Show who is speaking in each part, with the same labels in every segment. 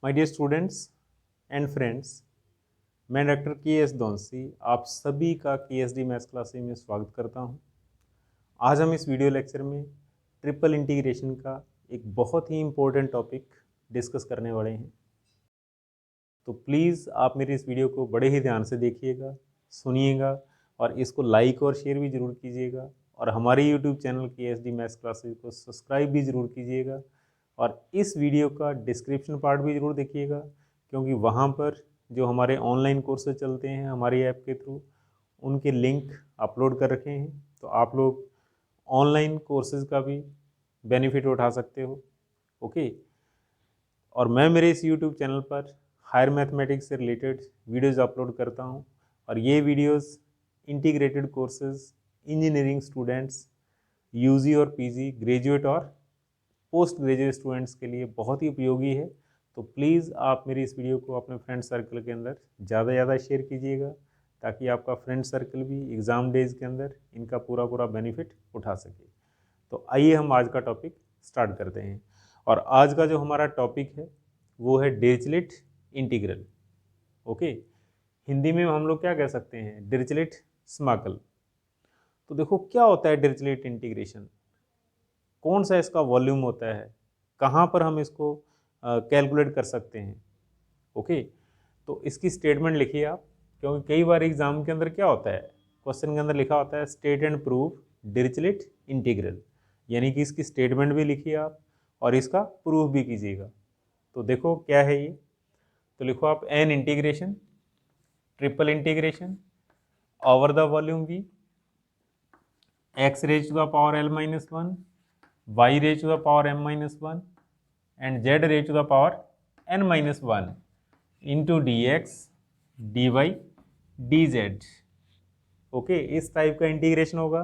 Speaker 1: My dear students and friends, मैं doctor K S. दोनसी आप सभी का के.एस.डी. मैथ्स क्लासेस में स्वागत करता हूं। आज हम इस वीडियो लेक्चर में ट्रिपल इंटीग्रेशन का एक बहुत ही इम्पोर्टेंट टॉपिक डिस्कस करने वाले हैं। तो प्लीज़ आप मेरे इस वीडियो को बड़े ही ध्यान से देखिएगा, सुनिएगा और इसको लाइक और शेयर भी ज़रूर कीजिएगा और हमारे यूट्यूब चैनल के.एस.डी. मैथ्स क्लासेस को सब्सक्राइब भी ज़रूर कीजिएगा और इस वीडियो का डिस्क्रिप्शन पार्ट भी ज़रूर देखिएगा, क्योंकि वहाँ पर जो हमारे ऑनलाइन कोर्सेज चलते हैं हमारी ऐप के थ्रू, उनके लिंक अपलोड कर रखे हैं। तो आप लोग ऑनलाइन कोर्सेज का भी बेनिफिट उठा सकते हो। ओके, और मैं मेरे इस यूट्यूब चैनल पर हायर मैथमेटिक्स से रिलेटेड वीडियोज़ अपलोड करता हूँ और ये videos integrated courses, engineering students, UG और पीजी, ग्रेजुएट और पोस्ट ग्रेजुएट स्टूडेंट्स के लिए बहुत ही उपयोगी है। तो प्लीज़ आप मेरी इस वीडियो को अपने फ्रेंड सर्कल के अंदर ज़्यादा से ज़्यादा शेयर कीजिएगा, ताकि आपका फ्रेंड सर्कल भी एग्ज़ाम डेज के अंदर इनका पूरा बेनिफिट उठा सके। तो आइए हम आज का टॉपिक स्टार्ट करते हैं। और आज का जो हमारा टॉपिक है वो है डिरिचलेट इंटीग्रल। ओके, हिंदी में हम लोग क्या कह सकते हैं, डिरिचलेट समाकल। तो देखो क्या होता है डिरिचलेट इंटीग्रेशन, कौन सा इसका वॉल्यूम होता है, कहाँ पर हम इसको कैलकुलेट कर सकते हैं। ओके, तो इसकी स्टेटमेंट लिखिए आप, क्योंकि कई बार एग्जाम के अंदर क्या होता है, क्वेश्चन के अंदर लिखा होता है state and prove Dirichlet integral, यानी कि इसकी स्टेटमेंट भी लिखिए आप और इसका प्रूफ भी कीजिएगा। तो देखो क्या है ये, तो लिखो आप an integration triple integration over the volume v x raise to the power l minus one, y raise to the power m minus one and z raise to the power n minus one into d x d y d z. Okay, इस type का integration होगा,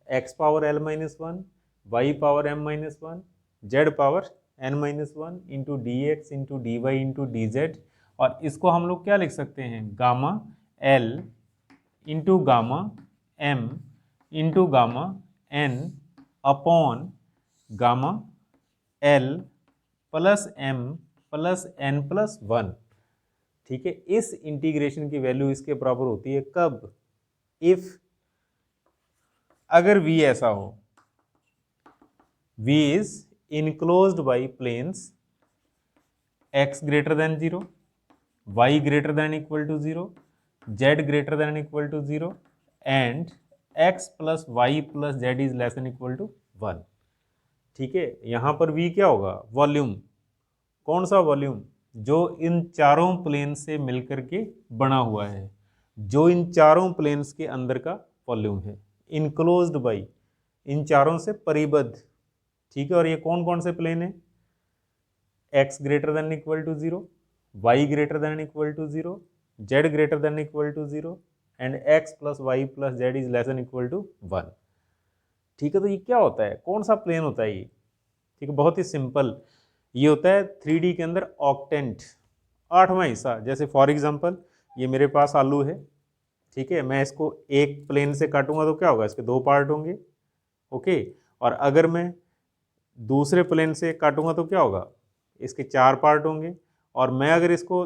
Speaker 1: x power l minus one, y power m minus one, z power n minus one into d x into d y into d z. और इसको हम लोग क्या लिख सकते हैं, gamma l into gamma m into gamma n upon gamma l plus m plus n plus one. ठीक है, इस इंटीग्रेशन की वैल्यू इसके बराबर होती है कब, इफ अगर v ऐसा हो, v is enclosed by planes x greater than 0, y greater than equal to 0, z greater than equal to 0 and x plus y plus z is less than equal to 1। ठीक है, यहां पर v क्या होगा, volume. कौन सा volume, जो इन चारों प्लेन से मिलकर के बना हुआ है, जो इन चारों प्लेन्स के अंदर का वॉल्यूम है, इनक्लोज्ड बाई, इन चारों से परिबद्ध। ठीक है, और ये कौन कौन से प्लेन है, x greater than equal to 0, y greater than equal to 0, z greater than equal to 0 and x plus y plus z is less than equal to 1। ठीक है, तो ये क्या होता है, कौन सा प्लेन होता है ये। ठीक है, बहुत ही सिंपल, ये होता है 3D के अंदर ऑक्टेंट, 8वां हिस्सा। जैसे फॉर एग्जांपल ये मेरे पास आलू है, ठीक है, मैं इसको एक प्लेन से काटूंगा तो क्या होगा, इसके 2 पार्ट होंगे। ओके, और अगर मैं दूसरे प्लेन से काटूंगा तो क्या होगा, इसके 4 पार्ट होंगे। और मैं अगर इसको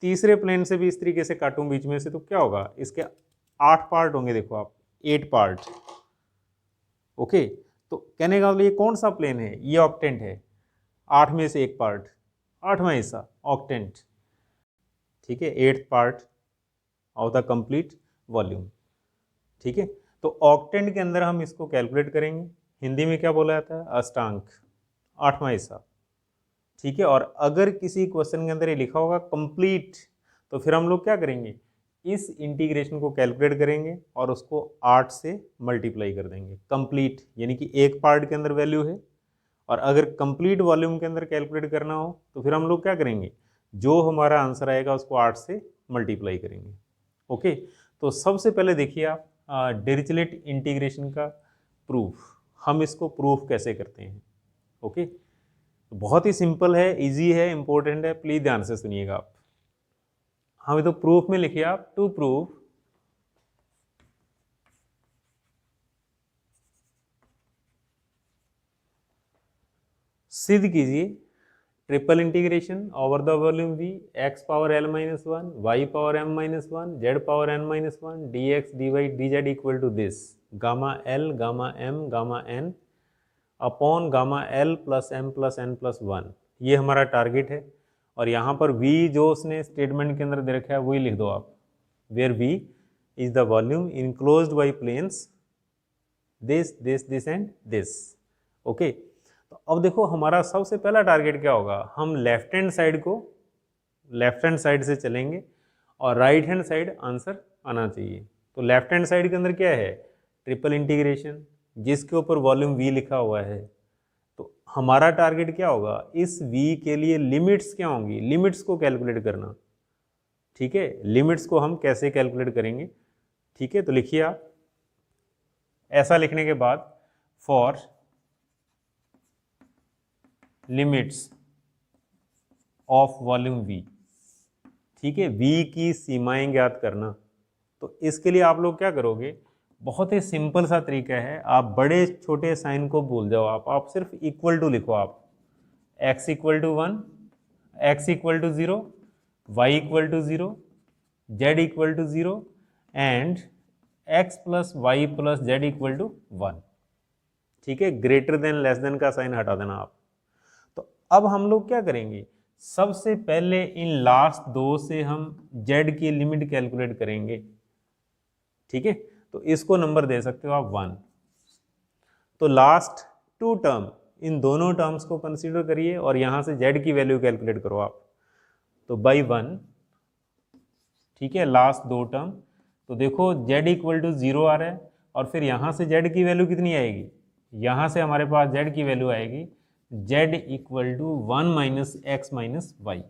Speaker 1: तीसरे प्लेन से भी इस तरीके से काटूं बीच में से तो क्या होगा, इसके 8 पार्ट होंगे। देखो आप, 8 पार्ट। ओके, तो कहने का मतलब ये कौन सा प्लेन है, ये ऑक्टेंट है, 8 में से एक पार्ट, 8वां हिस्सा ऑक्टेंट। ठीक है, 8th part of the complete volume. ठीक है, तो ऑक्टेंट के अंदर हम इसको कैलकुलेट करेंगे, हिंदी में क्या बोला जाता है, अष्टांक, 8वां हिस्सा। ठीक है, और अगर किसी क्वेश्चन के अंदर ये लिखा होगा कंप्लीट, तो फिर हम लोग क्या करेंगे, इस इंटीग्रेशन को कैलकुलेट करेंगे और उसको 8 से मल्टीप्लाई कर देंगे। कंप्लीट यानी कि एक पार्ट के अंदर वैल्यू है, और अगर कंप्लीट वॉल्यूम के अंदर कैलकुलेट करना हो तो फिर हम लोग क्या करेंगे, जो हमारा आंसर आएगा उसको 8 से मल्टीप्लाई करेंगे। ओके, तो सबसे पहले देखिए आप डिरिचलेट इंटीग्रेशन का प्रूफ, हम इसको प्रूफ कैसे करते हैं। ओके, तो बहुत ही सिंपल है, इजी है, इंपॉर्टेंट है, प्लीज ध्यान से सुनिएगा आप। हाँ, तो प्रूफ में लिखिए आप, टू प्रूफ सिद्ध कीजिए triple integration over the volume v, x power l minus one, y power m minus one, z power n minus one, d x d y d z equal to this gamma l gamma m gamma n upon gamma l plus m plus n plus one. ये हमारा target है। और यहाँ पर v जो उसने statement के अंदर दे रखा है वही लिख दो आप, where v is the volume enclosed by planes this this this and this. Okay, तो अब देखो हमारा सबसे पहला टारगेट क्या होगा, हम लेफ्ट हैंड साइड को लेफ्ट हैंड साइड से चलेंगे और राइट हैंड साइड आंसर आना चाहिए। तो लेफ्ट हैंड साइड के अंदर क्या है, ट्रिपल इंटीग्रेशन जिसके ऊपर वॉल्यूम v लिखा हुआ है। तो हमारा टारगेट क्या होगा, इस v के लिए लिमिट्स क्या होंगी, लिमिट्स को कैलकुलेट करना। ठीक है, लिमिट्स को हम कैसे कैलकुलेट करेंगे। ठीक है, तो लिखिए आप, ऐसा लिखने के बाद for limits of volume v, ठीक है, v की सीमाएं ज्ञात करना। तो इसके लिए आप लोग क्या करोगे, बहुत ही सिंपल सा तरीका है, आप बड़े छोटे साइन को भूल जाओ, आप सिर्फ इक्वल टू लिखो। आप x equal to 1, x equal to 0, y equal to 0, z equal to 0 and x plus y plus z equal to 1। ठीक है, ग्रेटर देन लेस देन का साइन हटा देना आप। तो अब हम लोग क्या करेंगे, सबसे पहले इन लास्ट दो से हम z की लिमिट कैलकुलेट करेंगे। ठीक है, तो इसको नंबर दे सकते हो आप 1। तो लास्ट टू टर्म, इन दोनों टर्म्स को कंसीडर करिए और यहां से z की वैल्यू कैलकुलेट करो आप। तो बाई 1, ठीक है, लास्ट दो टर्म। तो देखो z इक्वल टू 0 आ रहा है और फिर यहाँ से z की वैल्यू कितनी आएगी, यहाँ से हमारे पास z की वैल्यू आएगी z equal to 1 minus x minus y.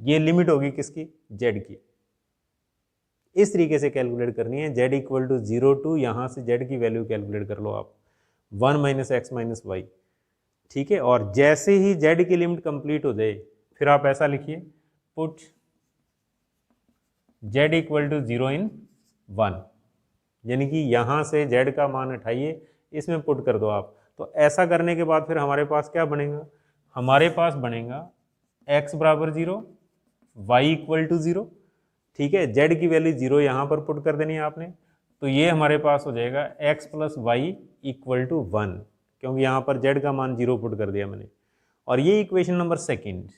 Speaker 1: ये लिमिट होगी किसकी, z की। इस तरीके से कैलकुलेट करनी है, z इक्वल टू 0 टू यहाँ से z की वैल्यू कैलकुलेट कर लो आप 1 माइनस एक्स माइनस वाई। ठीक है, और जैसे ही z की लिमिट कंप्लीट हो जाए फिर आप ऐसा लिखिए, पुट z इक्वल टू 0 इन 1, यानी कि यहाँ से z का मान उठाइए, इसमें पुट कर दो आप। तो ऐसा करने के बाद फिर हमारे पास क्या बनेगा, हमारे पास बनेगा x बराबर 0, y इक्वल टू 0। ठीक है, z की वैल्यू 0 यहाँ पर पुट कर देनी है आपने। तो ये हमारे पास हो जाएगा x plus y equal to 1, क्योंकि यहाँ पर z का मान 0 पुट कर दिया मैंने। और ये इक्वेशन नंबर सेकंड।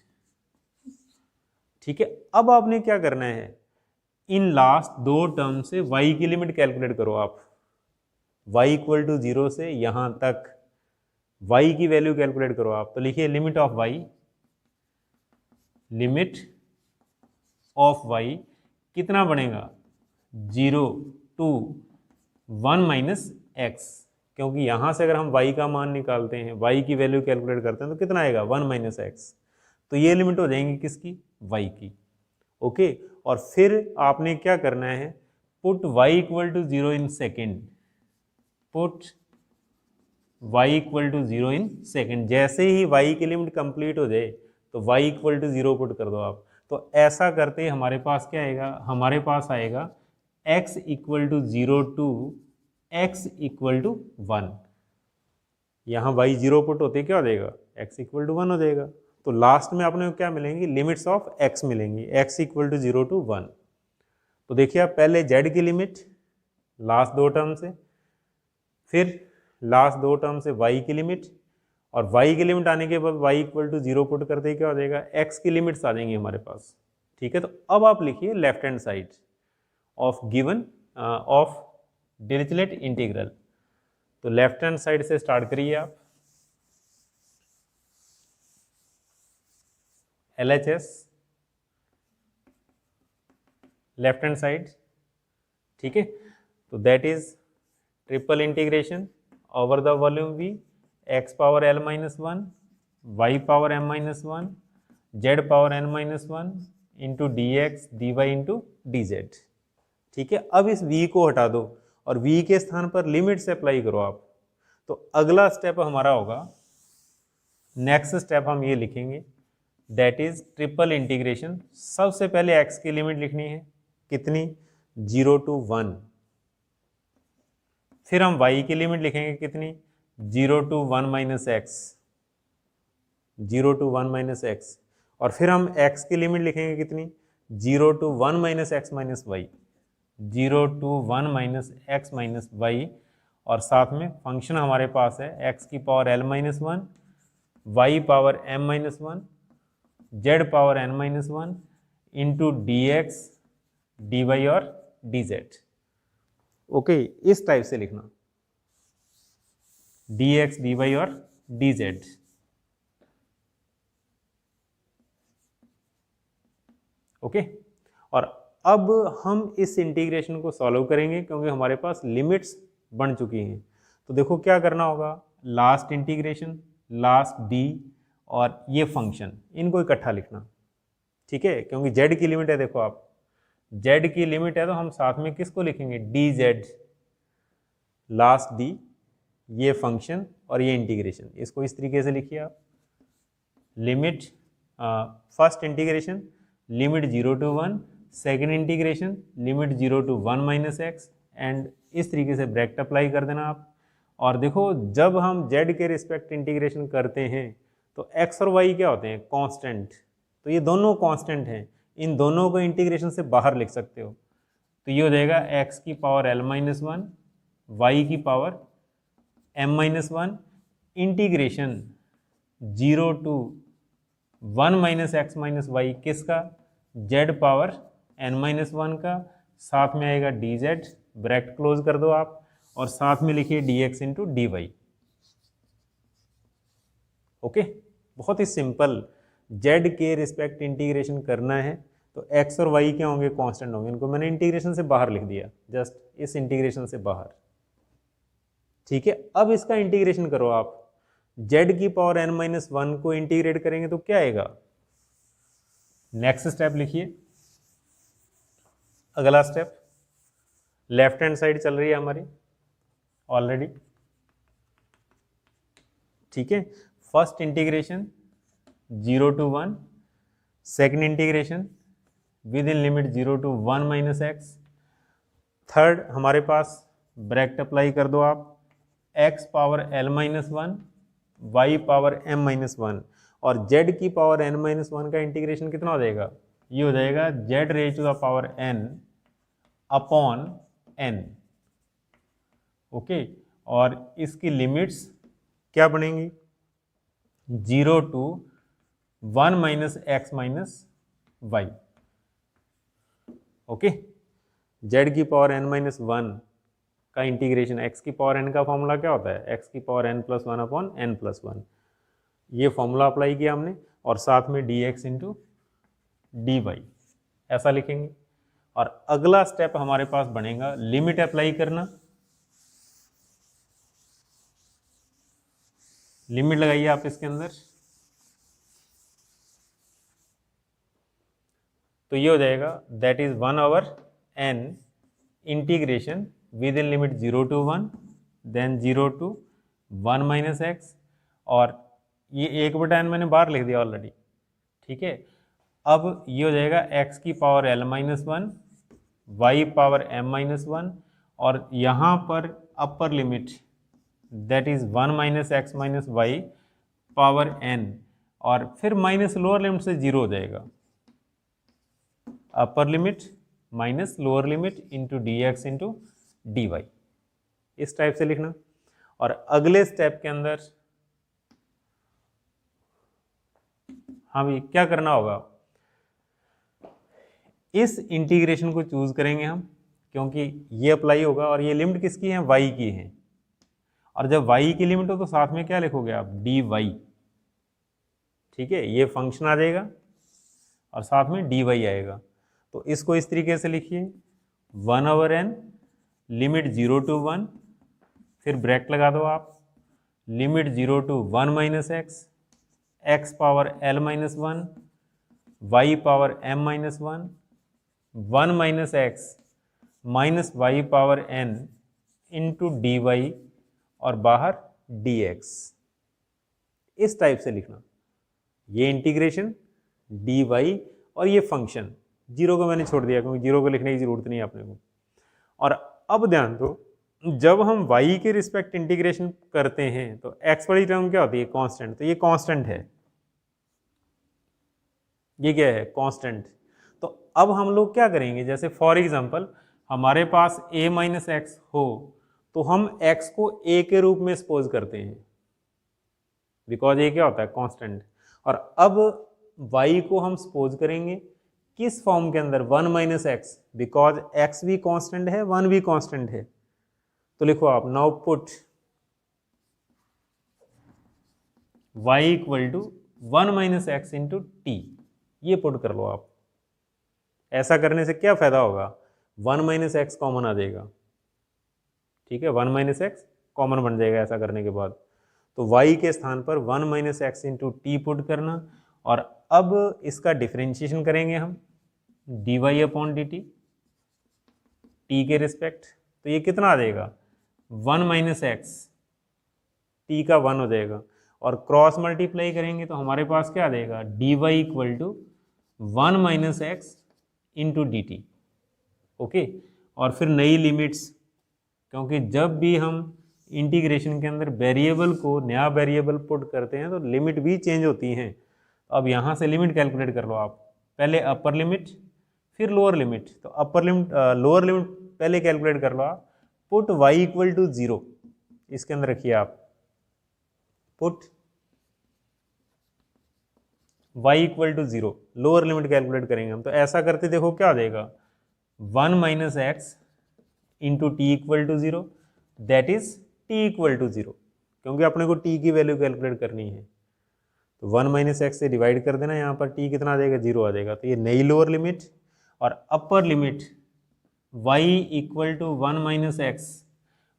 Speaker 1: ठीक है, अब आपने क्या करना है, इन लास्ट दो टर्म से y की लिमिट कैलकुलेट करो आप। y इक्वल टू 0 से यहाँ तक y की वैल्यू कैलकुलेट करो आप। तो लिखिए limit of y, limit of y कितना बनेगा, 0 टू 1 माइनस एक्स, क्योंकि यहाँ से अगर हम y का मान निकालते हैं, y की वैल्यू कैलकुलेट करते हैं तो कितना आएगा 1 माइनस एक्स। तो ये लिमिट हो जाएंगी किसकी, y की। ओके, और फिर आपने क्या करना है, put y equal to 0 in second, put y equal to 0 in second. जैसे ही y की लिमिट कंप्लीट हो जाए तो y इक्वल टू 0 पुट कर दो आप। तो ऐसा करते हमारे पास क्या आएगा, हमारे पास आएगा x equal to 0 to x equal to 1। यहाँ y 0 पुट होते क्या हो जाएगा, x इक्वल टू 1 हो जाएगा। तो लास्ट में आपने क्या मिलेंगी, लिमिट्स ऑफ x मिलेंगी, x इक्वल टू 0 टू 1। तो देखिए आप, पहले z की लिमिट लास्ट दो टर्म से, फिर लास्ट दो टर्म से y की लिमिट, और y की लिमिट आने के बाद y इक्वल टू 0 पुट करते क्या हो जाएगा, x की लिमिट्स आ जाएंगी हमारे पास। ठीक है, तो अब आप लिखिए left hand side of given of Dirichlet integral. तो लेफ्ट हैंड साइड से स्टार्ट करिए आप, LHS लेफ्ट हैंड साइड। ठीक है, तो that is triple integration over the volume v, x power l minus 1, y power m minus 1, z power n minus 1 into d x d y into d z. ठीक है, अब इस v को हटा दो और v के स्थान पर लिमिट्स अप्लाई करो आप। तो अगला स्टेप हमारा होगा, नेक्स्ट स्टेप हम ये लिखेंगे, दैट इज ट्रिपल इंटीग्रेशन। सबसे पहले x की लिमिट लिखनी है, कितनी, 0 टू 1। फिर हम y की लिमिट लिखेंगे कितनी, 0 to 1 minus x, 0 to 1 minus x, और फिर हम x की लिमिट लिखेंगे कितनी, 0 to 1 minus x minus y, 0 to 1 minus x minus y, और साथ में फंक्शन हमारे पास है x की power l minus one, y power m minus one, z power n minus one into d x d y और d z. Okay, इस type से लिखना, डी एक्स डी वाई और डी जेड। ओके, और अब हम इस इंटीग्रेशन को सॉल्व करेंगे क्योंकि हमारे पास लिमिट्स बन चुकी हैं। तो देखो क्या करना होगा, लास्ट इंटीग्रेशन, लास्ट डी और ये फंक्शन, इनको इकट्ठा लिखना, ठीक है, क्योंकि z की लिमिट है। देखो आप, z की लिमिट है तो हम साथ में किसको लिखेंगे, डी जेड, लास्ट डी, ये फंक्शन और ये इंटीग्रेशन। इसको इस तरीके से लिखिए आप, limit first integration limit 0 to 1, second integration limit 0 to 1 minus x, and इस तरीके से ब्रैकेट अप्लाई कर देना आप। और देखो जब हम z के रिस्पेक्ट इंटीग्रेशन करते हैं तो x और y क्या होते हैं, कांस्टेंट, तो ये दोनों कांस्टेंट हैं, इन दोनों को इंटीग्रेशन से बाहर लिख सकते हो। तो ये हो जाएगा x की power l minus one, Y की power m minus one, integration 0 to 1 minus x minus Y किसका, z power n minus one का, साथ में आएगा डी जेड, ब्रैकेट क्लोज कर दो आप, और साथ में लिखिए d x into d y. Okay, बहुत ही सिंपल, z के रिस्पेक्ट इंटीग्रेशन करना है तो x और y क्या होंगे, कांस्टेंट होंगे, इनको मैंने इंटीग्रेशन से बाहर लिख दिया, जस्ट इस इंटीग्रेशन से बाहर, ठीक है। अब इसका इंटीग्रेशन करो आप, z की पावर n माइनस वन को इंटीग्रेट करेंगे तो क्या आएगा, नेक्स्ट स्टेप लिखिए, अगला स्टेप, लेफ्ट हैंड साइड चल रही है हमारी ऑलरेडी, ठीक है। First integration 0 to 1, second integration within limit 0 to 1 minus x, third हमारे पास ब्रैकेट अप्लाई कर दो आप, x power l minus one, y power m minus one, और z की पावर n माइनस वन का इंटीग्रेशन कितना हो जाएगा, ये हो जाएगा z raise to the power n upon n। Okay, और इसकी लिमिट्स क्या बनेंगी, 0 to 1 minus x minus y. Okay, z की पावर n माइनस वन का इंटीग्रेशन, x की पावर n का फॉर्मूला क्या होता है, x की power n plus one upon n plus one, ये फॉर्मूला अप्लाई किया हमने, और साथ में d x into d y, ऐसा लिखेंगे। और अगला स्टेप हमारे पास बनेगा लिमिट अप्लाई करना, लिमिट लगाइए आप इसके अंदर, तो ये हो जाएगा that is 1 over n integration within limit 0 to 1, then 0 to 1 minus x, और ये 1/n मैंने बाहर लिख दिया ऑलरेडी, ठीक है। अब ये हो जाएगा x की power l minus one, y power m minus one, और यहाँ पर upper limit that is 1 minus x minus y power n, और फिर माइनस लोअर लिमिट से 0 हो जाएगा, upper limit minus lower limit into d x into d y, इस type से लिखना। और अगले स्टेप के अंदर हमें क्या करना होगा, इस इंटीग्रेशन को चूज करेंगे हम, क्योंकि ये अप्लाई होगा, और ये लिमिट किसकी है, y की है, और जब y की लिमिट हो तो साथ में क्या लिखोगे आप, dy, ठीक है, ये फंक्शन आ जाएगा और साथ में dy आएगा। तो इसको इस तरीके से लिखिए, 1 ओवर n लिमिट 0 to 1, फिर ब्रैकेट लगा दो आप, limit 0 to 1 minus x, x power l minus one, y power m minus one, 1 minus x minus y power n into d y, और बाहर dx, इस टाइप से लिखना, ये इंटीग्रेशन dy और ये फंक्शन, जीरो को मैंने छोड़ दिया क्योंकि जीरो को लिखने की जरूरत नहीं है अपने को। और अब ध्यान दो, जब हम y के रिस्पेक्ट इंटीग्रेशन करते हैं तो x वाली टर्म क्या होती है, कांस्टेंट, तो ये कांस्टेंट है, ये क्या है, कांस्टेंट। तो अब हम लोग क्या करेंगे, जैसे फॉर एग्जांपल हमारे पास a माइनस एक्स हो तो हम x को a के रूप में सपोज करते हैं, बिकॉज ये क्या होता है, कांस्टेंट। और अब y को हम सपोज करेंगे किस फॉर्म के अंदर, 1 माइनस एक्स, बिकॉज x भी कांस्टेंट है 1 भी कांस्टेंट है। तो लिखो आप, now put y equal to 1 minus x into t, ये पुट कर लो आप। ऐसा करने से क्या फायदा होगा, 1 माइनस एक्स कॉमन आ जाएगा, ठीक है, 1 माइनस एक्स कॉमन बन जाएगा ऐसा करने के बाद। तो y के स्थान पर 1 minus x into T put करना, और अब इसका डिफ्रेंशिएशन करेंगे हम dy अपॉन डी टी के रिस्पेक्ट। तो ये कितना आ जाएगा, 1 माइनस एक्स, टी का 1 हो जाएगा, और क्रॉस मल्टीप्लाई करेंगे तो हमारे पास क्या आ जाएगा, dy equal to 1 minus x into d t. Okay, और फिर नई लिमिट्स, क्योंकि जब भी हम इंटीग्रेशन के अंदर वेरिएबल को, नया वेरिएबल पुट करते हैं तो लिमिट भी चेंज होती हैं। अब यहाँ से लिमिट कैलकुलेट कर लो आप, पहले अपर लिमिट फिर लोअर लिमिट। तो अपर लिमिट लोअर लिमिट पहले कैलकुलेट कर लो आप, पुट y इक्वल टू 0 इसके अंदर रखिए आप, put y equal to 0, lower limit calculate करेंगे हम। तो ऐसा करते देखो क्या हो जाएगा, 1 minus x into t equal to 0, that is t equal to 0, क्योंकि अपने को t की वैल्यू कैलकुलेट करनी है। तो 1 माइनस एक्स से डिवाइड कर देना, यहाँ पर t कितना आ जाएगा, 0 आ जाएगा। तो ये नई लोअर लिमिट, और upper limit y equal to 1 minus x,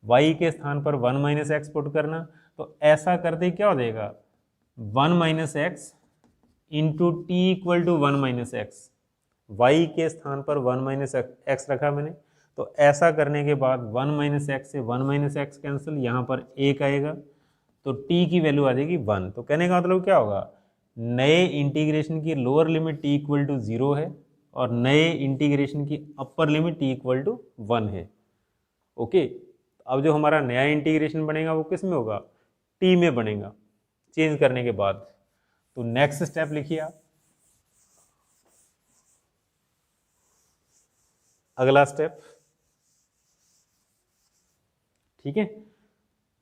Speaker 1: y के स्थान पर 1 माइनस एक्स पुट करना। तो ऐसा करते क्या हो जाएगा, 1 minus x into t equal to 1 minus x, y के स्थान पर 1 माइनस एक्स रखा मैंने। तो ऐसा करने के बाद 1 माइनस एक्स से 1 माइनस एक्स कैंसिल, यहाँ पर 1 आएगा, तो t की वैल्यू आ जाएगी 1। तो कहने का मतलब क्या होगा, नए इंटीग्रेशन की lower limit t equal to 0 है, और नए इंटीग्रेशन की upper limit t equal to 1 है। ओके, अब जो हमारा नया इंटीग्रेशन बनेगा वो किस में होगा, t में बनेगा चेंज करने के बाद। तो नेक्स्ट स्टेप लिखिए आप, अगला स्टेप, ठीक है।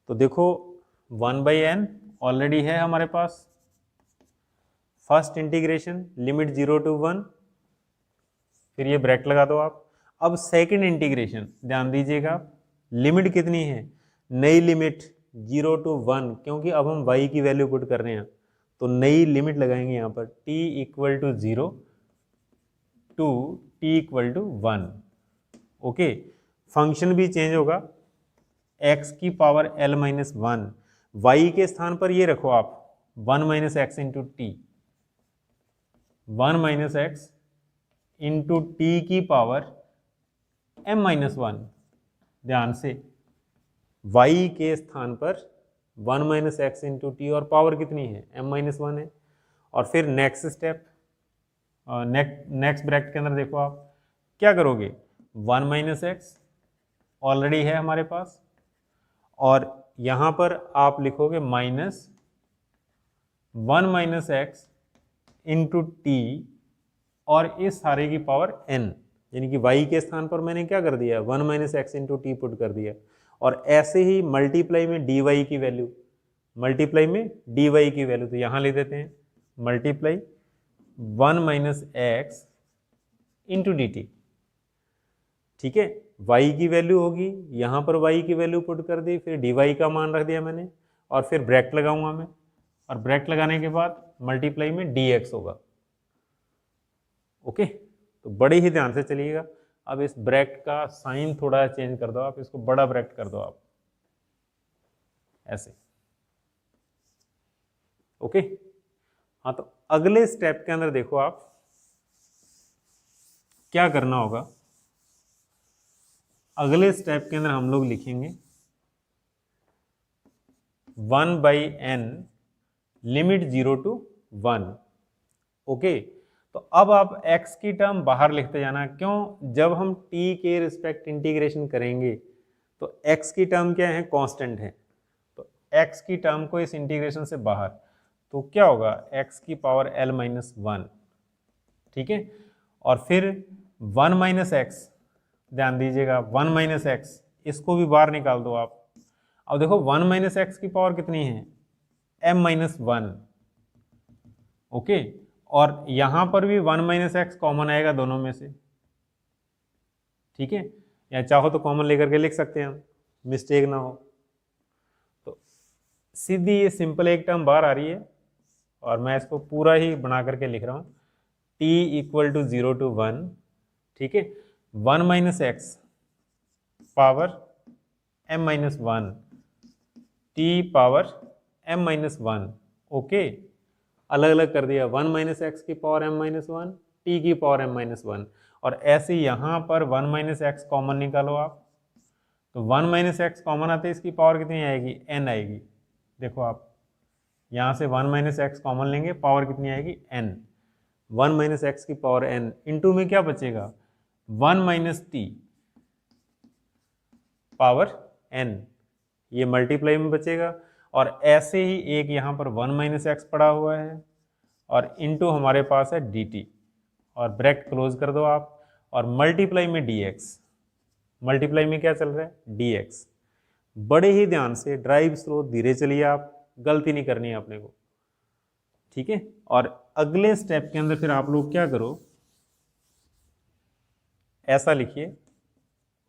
Speaker 1: तो देखो 1 बाई एन ऑलरेडी है हमारे पास, फर्स्ट इंटीग्रेशन लिमिट 0 टू 1, फिर ये ब्रैकेट लगा दो आप। अब सेकंड इंटीग्रेशन ध्यान दीजिएगा, लिमिट कितनी है, नई लिमिट 0 टू 1, क्योंकि अब हम y की वैल्यू पुट कर रहे हैं, तो नई लिमिट लगाएंगे यहाँ पर t equal to 0 to t equal to 1। Okay, function भी चेंज होगा, x की पावर l माइनस 1, y के स्थान पर ये रखो आप 1 minus x into t, 1 minus x into t की पावर m माइनस 1। ध्यान से y के स्थान पर 1 माइनस एक्स इंटू टी, और पावर कितनी है, m माइनस 1 है। और फिर नेक्स्ट स्टेप, नेक्स्ट ब्रैकेट के अंदर देखो आप क्या करोगे, 1 माइनस एक्स ऑलरेडी है हमारे पास, और यहाँ पर आप लिखोगे minus 1 minus x into t, और इस सारे की पावर n, यानी कि y के स्थान पर मैंने क्या कर दिया, 1 minus x into T put कर दिया। और ऐसे ही मल्टीप्लाई में dy की वैल्यू, मल्टीप्लाई में dy की वैल्यू, तो यहाँ ले देते हैं multiply 1 minus x into d T, ठीक है। y की वैल्यू होगी, यहाँ पर y की वैल्यू पुट कर दी, फिर dy का मान रख दिया मैंने, और फिर ब्रैकेट लगाऊंगा मैं, और ब्रैकेट लगाने के बाद मल्टीप्लाई में dx होगा। ओके, तो बड़े ही ध्यान से चलिएगा। अब इस ब्रैकेट का साइन थोड़ा चेंज कर दो आप, इसको बड़ा ब्रैकेट कर दो आप, ऐसे। ओके, हाँ, तो अगले स्टेप के अंदर देखो आप क्या करना होगा। अगले स्टेप के अंदर हम लोग लिखेंगे 1 by n limit 0 to 1। Okay, तो अब आप x की टर्म बाहर लिखते जाना, क्यों, जब हम t के रिस्पेक्ट इंटीग्रेशन करेंगे तो x की टर्म क्या है, कांस्टेंट है, तो x की टर्म को इस इंटीग्रेशन से बाहर, तो क्या होगा, x की पावर l माइनस 1 ठीक है। और फिर 1 माइनस एक्स, ध्यान दीजिएगा 1 माइनस एक्स, इसको भी बाहर निकाल दो आप। अब देखो 1 माइनस एक्स की पावर कितनी है, m माइनस 1, ओके। और यहां पर भी 1 माइनस एक्स कॉमन आएगा दोनों में से, ठीक है। या चाहो तो कॉमन लेकर के लिख सकते हैं हम, मिस्टेक ना हो। तो सीधी ये सिंपल एक टर्म बाहर आ रही है और मैं इसको पूरा ही बना करके लिख रहा हूँ, t इक्वल टू 0 टू 1, ठीक है। 1 minus x power m minus 1, t power m minus 1, okay. अलग अलग कर दिया, 1 माइनस एक्स की पावर m माइनस 1, t की पावर m माइनस 1। और ऐसे यहाँ पर 1 माइनस एक्स कॉमन निकालो आप, तो 1 माइनस एक्स कॉमन आते इसकी पावर कितनी आएगी, n आएगी। देखो आप यहाँ से 1 माइनस एक्स कॉमन लेंगे, पावर कितनी आएगी, n। 1 माइनस एक्स की पावर n, इंटू में क्या बचेगा, 1 माइनस टी पावर n, ये मल्टीप्लाई में बचेगा। और ऐसे ही एक यहाँ पर 1 माइनस एक्स पड़ा हुआ है और इंटू हमारे पास है dt, और ब्रैकेट क्लोज कर दो आप, और मल्टीप्लाई में dx, मल्टीप्लाई में क्या चल रहा है, dx। बड़े ही ध्यान से, ड्राइव स्लो धीरे चलिए आप, गलती नहीं करनी है अपने को, ठीक है। और अगले स्टेप के अंदर फिर आप लोग क्या करो, ऐसा लिखिए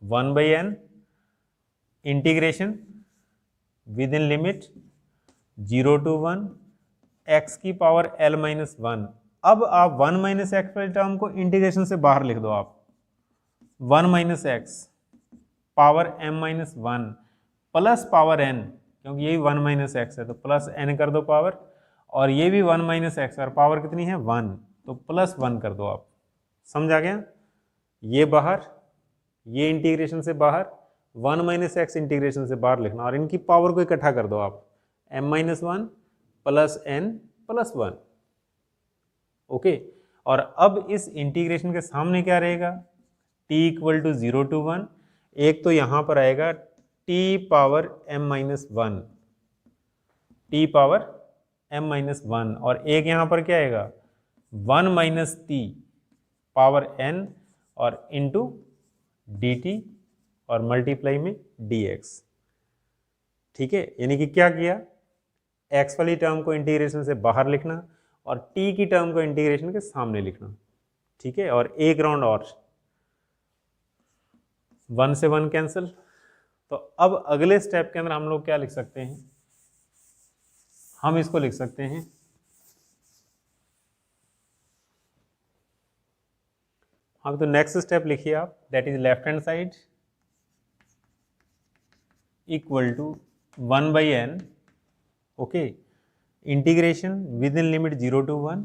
Speaker 1: 1/n integration within limit 0 to 1 x की पावर l माइनस 1। अब आप 1 माइनस एक्स वाले टर्म को इंटीग्रेशन से बाहर लिख दो आप, 1 minus x power m minus 1 plus power n, क्योंकि ये भी 1 माइनस एक्स है तो प्लस n कर दो पावर, और ये भी 1 माइनस एक्स और पावर कितनी है 1, तो प्लस 1 कर दो आप। समझ आ गया, ये बाहर, ये इंटीग्रेशन से बाहर, 1 माइनस एक्स इंटीग्रेशन से बाहर लिखना, और इनकी पावर को इकट्ठा कर दो आप, m minus 1 plus n plus 1, okay. और अब इस इंटीग्रेशन के सामने क्या रहेगा, t इक्वल टू 0 टू 1, एक तो यहां पर आएगा t power m minus 1, t power m minus 1, और एक यहां पर क्या आएगा 1 माइनस t पावर n, और इंटू dt, और मल्टीप्लाई में dx, ठीक है। यानी कि क्या किया, x वाली टर्म को इंटीग्रेशन से बाहर लिखना और t की टर्म को इंटीग्रेशन के सामने लिखना, ठीक है। और एक राउंड और, 1 से 1 कैंसिल। तो अब अगले स्टेप के अंदर हम लोग क्या लिख सकते हैं, हम इसको लिख सकते हैं, हाँ तो नेक्स्ट स्टेप लिखिए आप, that is left hand side equal to 1/n, okay, integration within limit 0 to 1,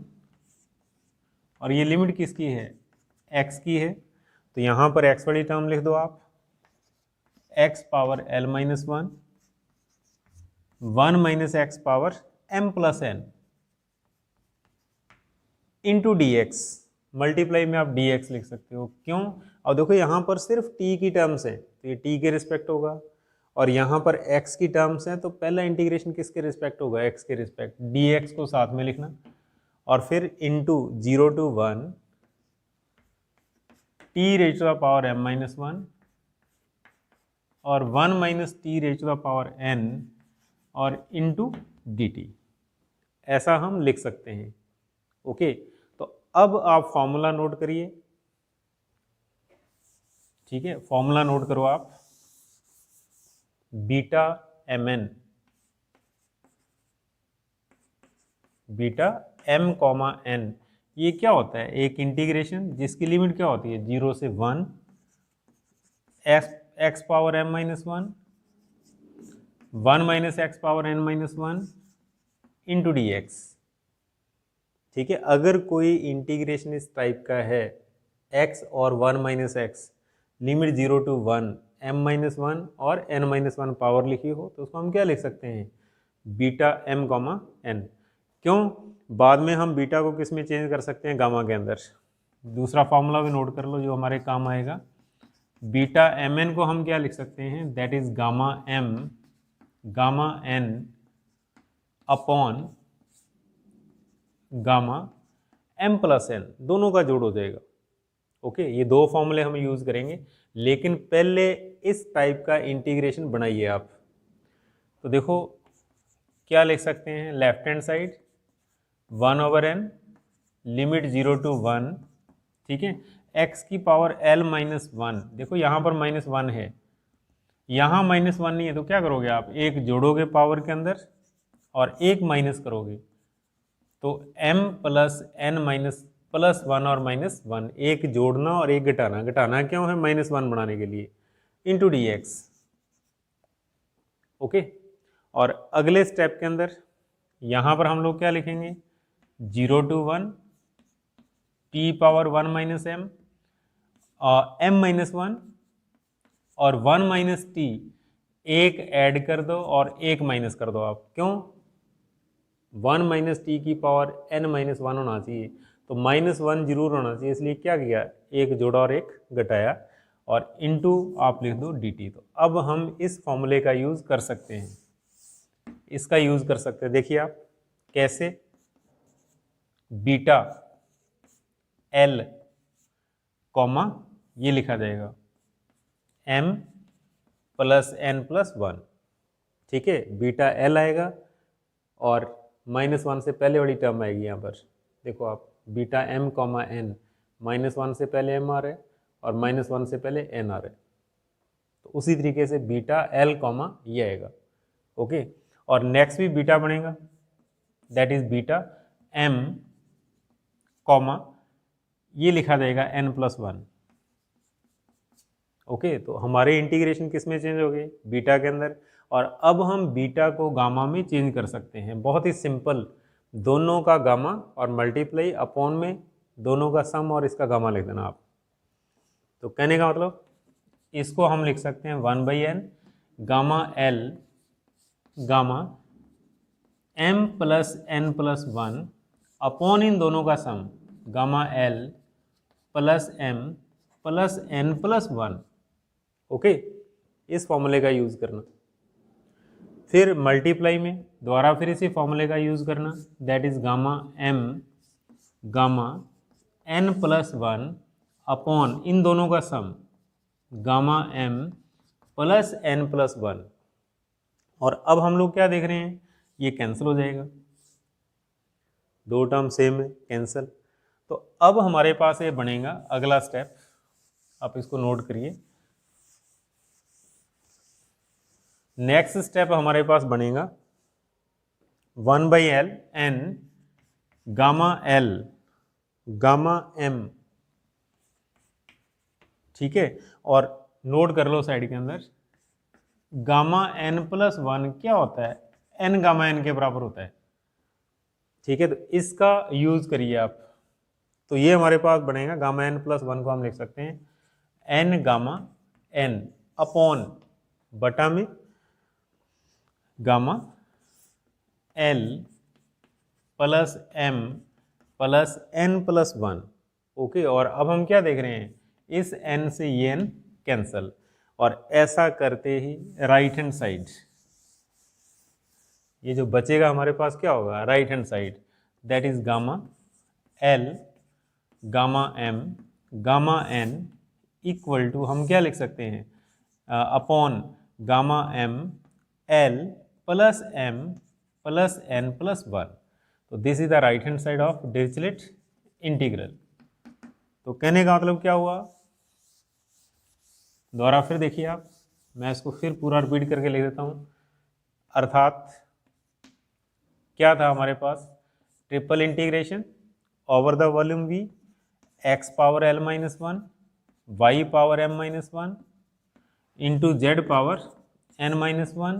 Speaker 1: और ये लिमिट किसकी है, x की है, तो यहाँ पर x वाली टर्म लिख दो आप, x power l minus 1, 1 minus x power m plus n into d x, multiply में आप dx लिख सकते हो, क्यों, और देखो यहाँ पर सिर्फ t की टर्म्स हैं तो ये t के रिस्पेक्ट होगा, और यहाँ पर x की टर्म्स हैं तो पहला इंटीग्रेशन किसके रिस्पेक्ट होगा, x के रिस्पेक्ट, dx को साथ में लिखना, और फिर into 0 to 1 t raise to the power m minus 1, और 1 minus t raise to the power n, और इंटू dt, ऐसा हम लिख सकते हैं, ओके। तो अब आप फॉर्मूला नोट करिए, ठीक है, फॉर्मूला नोट करो आप, beta mn, beta m comma n, ये क्या होता है, एक इंटीग्रेशन जिसकी लिमिट क्या होती है 0 से 1, x power m minus 1, 1 minus x power n minus 1 into d x, ठीक है। अगर कोई इंटीग्रेशन इस टाइप का है, x और 1 minus x, limit 0 to 1, m minus 1 और n माइनस 1 पावर लिखी हो, तो उसको हम क्या लिख सकते हैं, बीटा m कॉमा n। क्यों, बाद में हम बीटा को किस में चेंज कर सकते हैं, गामा के अंदर। दूसरा फॉर्मूला भी नोट कर लो जो हमारे काम आएगा, बीटा mn को हम क्या लिख सकते हैं, that is gamma m gamma n upon gamma m plus n, दोनों का जोड़ हो जाएगा। ओके, ये दो फॉर्मूले हम यूज़ करेंगे, लेकिन पहले इस टाइप का इंटीग्रेशन बनाइए आप। तो देखो क्या लिख सकते हैं, left hand side 1/n limit 0 to 1, ठीक है, x की पावर l माइनस 1, देखो यहाँ पर -1 है, यहाँ -1 नहीं है, तो क्या करोगे आप, एक जोड़ोगे पावर के अंदर और एक माइनस करोगे, तो m plus n minus plus 1 और -1, एक जोड़ना और एक घटाना, घटाना क्यों है, -1 बनाने के लिए, इंटू dx। ओके, और अगले स्टेप के अंदर यहाँ पर हम लोग क्या लिखेंगे, 0 to 1 t power 1 minus m, m minus 1 और 1 माइनस टी, एक ऐड कर दो और एक माइनस कर दो आप, क्यों, 1 माइनस टी की पावर n माइनस 1 होना चाहिए, तो -1 जरूर होना चाहिए, इसलिए क्या किया, एक जोड़ा और एक घटाया, और इनटू आप लिख दो dt। तो अब हम इस फॉर्मूले का यूज़ कर सकते हैं, इसका यूज़ कर सकते हैं, देखिए आप कैसे, बीटा l कॉमा ये लिखा जाएगा m प्लस n प्लस 1, ठीक है, बीटा l आएगा और -1 से पहले वाली टर्म आएगी यहाँ पर, देखो आप बीटा m कॉमा n, -1 से पहले m आ रहा है और -1 से पहले n आ रहा है, तो उसी तरीके से बीटा l कॉमा ये आएगा। ओके, और नेक्स्ट भी बीटा बनेगा, that is beta m comma ये लिखा जाएगा n प्लस 1। ओके, तो हमारे इंटीग्रेशन किस में चेंज हो गए, बीटा के अंदर, और अब हम बीटा को गामा में चेंज कर सकते हैं, बहुत ही सिंपल, दोनों का गामा और मल्टीप्लाई अपॉन में दोनों का सम और इसका गामा लिख देना आप। तो कहने का मतलब इसको हम लिख सकते हैं 1/n gamma l gamma m plus n plus 1 upon इन दोनों का sum gamma l plus m plus n plus 1। Okay, इस फॉर्मूले का यूज़ करना, फिर मल्टीप्लाई में दोबारा फिर इसी फॉर्मूले का यूज़ करना, that is gamma m gamma n plus 1 upon इन दोनों का sum gamma m plus n plus 1। और अब हम लोग क्या देख रहे हैं, ये कैंसिल हो जाएगा, दो टर्म सेम है, कैंसिल। तो अब हमारे पास ये बनेगा अगला स्टेप, आप इसको नोट करिए, नेक्स्ट स्टेप हमारे पास बनेगा 1/l n gamma l gamma m, ठीक है, और नोट कर लो साइड के अंदर, गामा n प्लस 1 क्या होता है, n गामा n के बराबर होता है, ठीक है, तो इसका यूज करिए आप। तो ये हमारे पास बनेगा गामा n प्लस 1 को हम लिख सकते हैं n गामा n अपॉन बटा में gamma l plus m plus n plus 1। Okay, और अब हम क्या देख रहे हैं, इस n से ये n कैंसल, और ऐसा करते ही राइट हैंड साइड, ये जो बचेगा हमारे पास क्या होगा, right hand side, that is gamma l gamma m gamma n equal to हम क्या लिख सकते हैं, upon gamma m l plus m plus n plus 1। तो this is the right hand side of Dirichlet integral. तो कहने का मतलब क्या हुआ, दोबारा फिर देखिए आप, मैं इसको फिर पूरा रिपीट करके लिख देता हूँ, अर्थात क्या था हमारे पास, triple integration over the volume v x power l minus 1 y power m minus 1 into z power n minus 1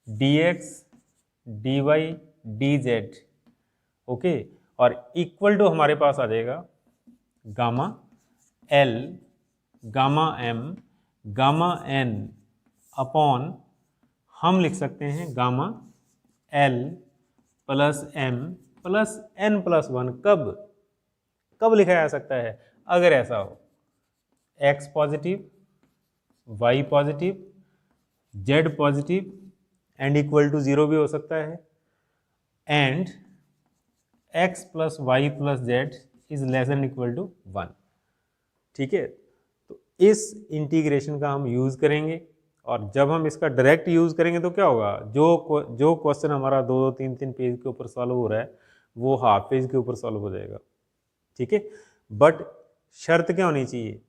Speaker 1: dx dy dz। Okay, और इक्वल टू हमारे पास आ जाएगा gamma l gamma m gamma n upon हम लिख सकते हैं gamma l plus m plus n plus 1। कब कब लिखा जा सकता है, अगर ऐसा हो, x positive y positive z positive and equal to 0 भी हो सकता है, and x plus y plus z is less than equal to 1। ठीक है, तो इस इंटीग्रेशन का हम यूज़ करेंगे, और जब हम इसका डायरेक्ट यूज़ करेंगे तो क्या होगा, जो क्वेश्चन हमारा 2-2 3-3 पेज के ऊपर सॉल्व हो रहा है वो हाफ पेज के ऊपर सॉल्व हो जाएगा। ठीक है, बट शर्त क्या होनी चाहिए,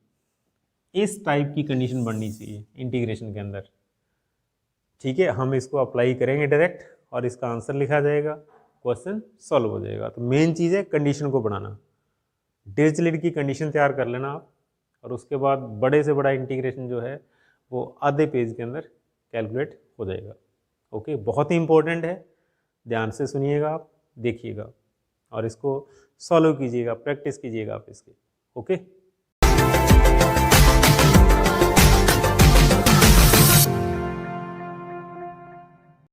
Speaker 1: इस टाइप की कंडीशन बननी चाहिए इंटीग्रेशन के अंदर। ठीक है, हम इसको अप्लाई करेंगे डायरेक्ट और इसका आंसर लिखा जाएगा, क्वेश्चन सॉल्व हो जाएगा। तो मेन चीज़ है कंडीशन को बढ़ाना, डिरिचलेट की कंडीशन तैयार कर लेना आप, और उसके बाद बड़े से बड़ा इंटीग्रेशन जो है वो आधे पेज के अंदर कैलकुलेट हो जाएगा। ओके, बहुत ही इंपॉर्टेंट है, ध्यान से सुनिएगा आप, देखिएगा और इसको सॉल्व कीजिएगा, प्रैक्टिस कीजिएगा आप इसकी। ओके।